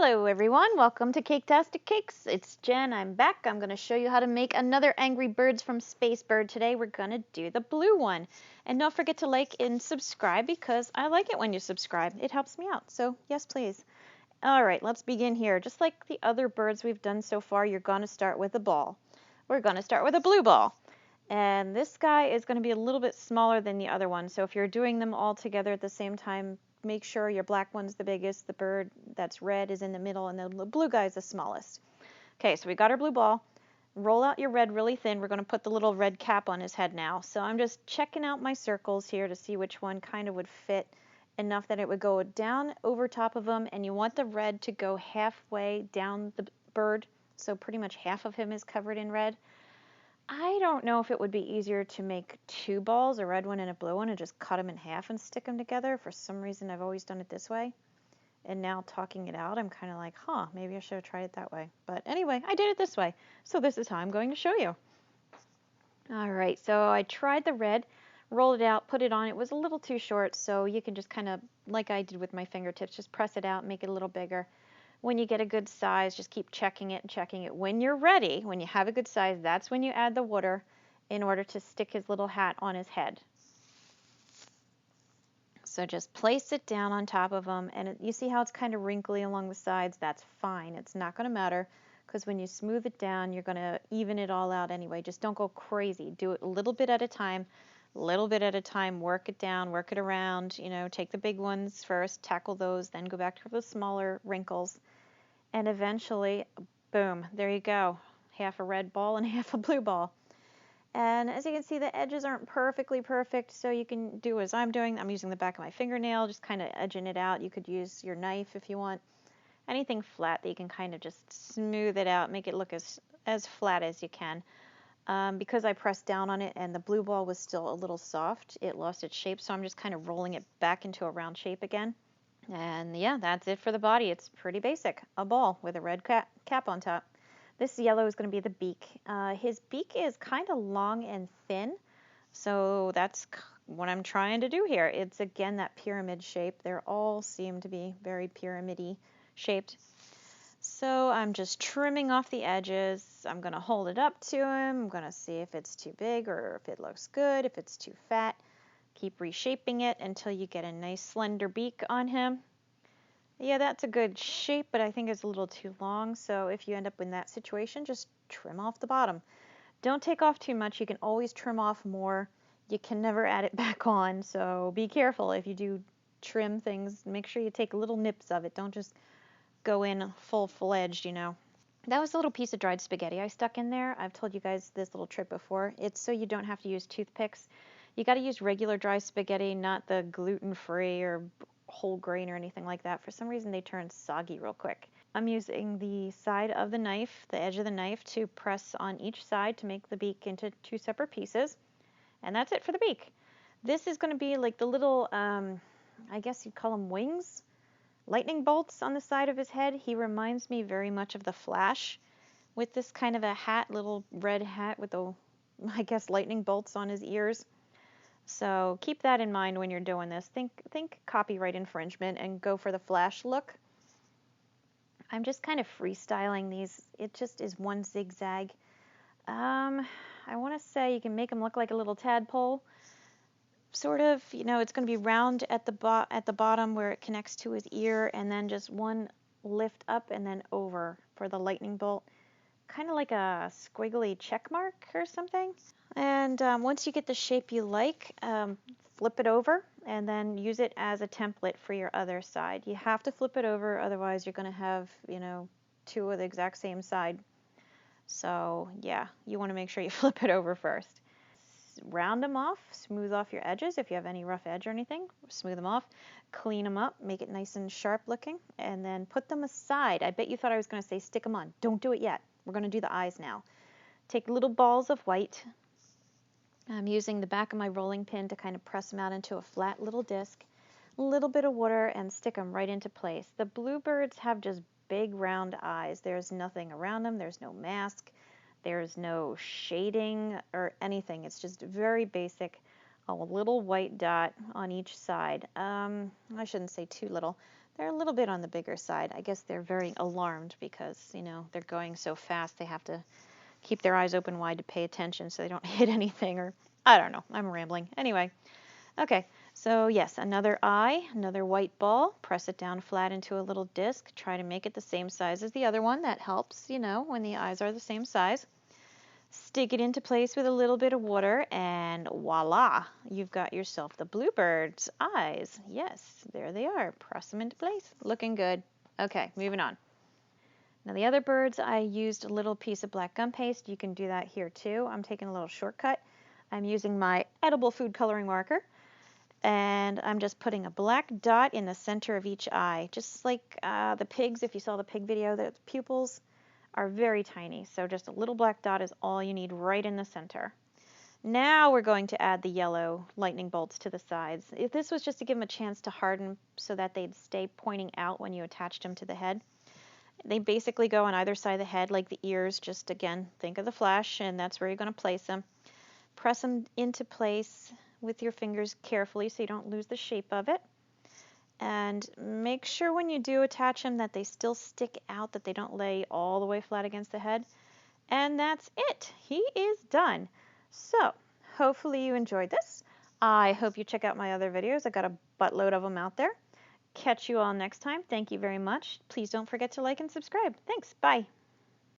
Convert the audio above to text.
Hello everyone, welcome to Caketastic Cakes. It's Jen, I'm back. I'm going to show you how to make another Angry Birds from Space Bird. Today we're going to do the blue one. And don't forget to like and subscribe because I like it when you subscribe. It helps me out, so yes please. Alright, let's begin here. Just like the other birds we've done so far, you're going to start with a ball. We're going to start with a blue ball. And this guy is going to be a little bit smaller than the other one, so if you're doing them all together at the same time, make sure your black one's the biggest, the bird that's red is in the middle, and the blue guy's the smallest. Okay, so we got our blue ball. Roll out your red really thin. We're going to put the little red cap on his head now. So I'm just checking out my circles here to see which one kind of would fit enough that it would go down over top of him, and you want the red to go halfway down the bird, so pretty much half of him is covered in red. I don't know if it would be easier to make two balls, a red one and a blue one, and just cut them in half and stick them together. For some reason, I've always done it this way. And now talking it out, I'm kind of like, maybe I should have tried it that way. But anyway, I did it this way. So this is how I'm going to show you. All right, so I tried the red, rolled it out, put it on. It was a little too short, so you can just kind of, like I did with my fingertips, just press it out, make it a little bigger. When you get a good size, just keep checking it and checking it. When you're ready, when you have a good size, that's when you add the water in order to stick his little hat on his head. So just place it down on top of him, and you see how it's kind of wrinkly along the sides? That's fine. It's not going to matter, because when you smooth it down, you're going to even it all out anyway. Just don't go crazy. Do it a little bit at a time, work it down, work it around, take the big ones first, tackle those, then go back to the smaller wrinkles. And eventually, boom, there you go. Half a red ball and half a blue ball. And as you can see, the edges aren't perfectly perfect, so you can do as I'm doing. I'm using the back of my fingernail, just kind of edging it out. You could use your knife if you want. Anything flat that you can kind of just smooth it out, make it look as flat as you can. Because I pressed down on it and the blue ball was still a little soft, it lost its shape, so I'm just kind of rolling it back into a round shape again. And yeah, that's it for the body. It's pretty basic. A ball with a red cap on top. This yellow is going to be the beak. His beak is kind of long and thin, so that's what I'm trying to do here. It's again that pyramid shape. They all seem to be very pyramid-y shaped. So I'm just trimming off the edges. I'm going to hold it up to him. I'm going to see if it's too big or if it looks good, if it's too fat. Keep reshaping it until you get a nice slender beak on him. Yeah, that's a good shape, but I think it's a little too long, so if you end up in that situation, just trim off the bottom. Don't take off too much. You can always trim off more. You can never add it back on, so be careful if you do trim things. Make sure you take little nips of it. Don't just go in full-fledged, That was a little piece of dried spaghetti I stuck in there. I've told you guys this little trick before. It's so you don't have to use toothpicks. You got to use regular dry spaghetti, not the gluten-free or whole grain or anything like that. For some reason they turn soggy real quick. I'm using the side of the knife, the edge of the knife, to press on each side to make the beak into two separate pieces. And that's it for the beak. This is going to be like the little, I guess you'd call them wings, lightning bolts on the side of his head. He reminds me very much of the Flash with this kind of a hat, little red hat with the, I guess, lightning bolts on his ears. So keep that in mind when you're doing this. Think copyright infringement and go for the Flash look. I'm just kind of freestyling these. It just is one zigzag. I want to say you can make them look like a little tadpole. Sort of, it's going to be round at the bottom where it connects to his ear, and then just one lift up and then over for the lightning bolt. Kind of like a squiggly check mark or something. And once you get the shape you like, flip it over and then use it as a template for your other side. You have to flip it over, otherwise you're going to have, two of the exact same side. So yeah, you want to make sure you flip it over first. Round them off, smooth off your edges. If you have any rough edge or anything, smooth them off, clean them up, make it nice and sharp looking, and then put them aside. I bet you thought I was going to say stick them on. Don't do it yet. We're going to do the eyes now. Take little balls of white. I'm using the back of my rolling pin to kind of press them out into a flat little disc. A little bit of water and stick them right into place. The bluebirds have just big round eyes. There's nothing around them. There's no mask. There's no shading or anything. It's just very basic. A little white dot on each side. I shouldn't say too little. They're a little bit on the bigger side. I guess they're very alarmed because, you know, they're going so fast they have to keep their eyes open wide to pay attention so they don't hit anything, or I don't know. I'm rambling. Anyway, okay. So yes, another eye, another white ball. Press it down flat into a little disc. Try to make it the same size as the other one. That helps, you know, when the eyes are the same size. Stick it into place with a little bit of water, and voila, you've got yourself the bluebird's eyes. Yes, there they are. Press them into place. Looking good. Okay, moving on. Now the other birds, I used a little piece of black gum paste. You can do that here too. I'm taking a little shortcut. I'm using my edible food coloring marker, and I'm just putting a black dot in the center of each eye, just like the pigs. If you saw the pig video, the pupils are very tiny, so just a little black dot is all you need right in the center. Now we're going to add the yellow lightning bolts to the sides. If this was just to give them a chance to harden so that they'd stay pointing out when you attached them to the head. They basically go on either side of the head like the ears. Just again, think of the flash, and that's where you're going to place them. Press them into place with your fingers carefully so you don't lose the shape of it. And make sure when you do attach them that they still stick out, that they don't lay all the way flat against the head. And that's it. He is done. So hopefully you enjoyed this. I hope you check out my other videos. I got a buttload of them out there. Catch you all next time. Thank you very much. Please don't forget to like and subscribe. Thanks. Bye.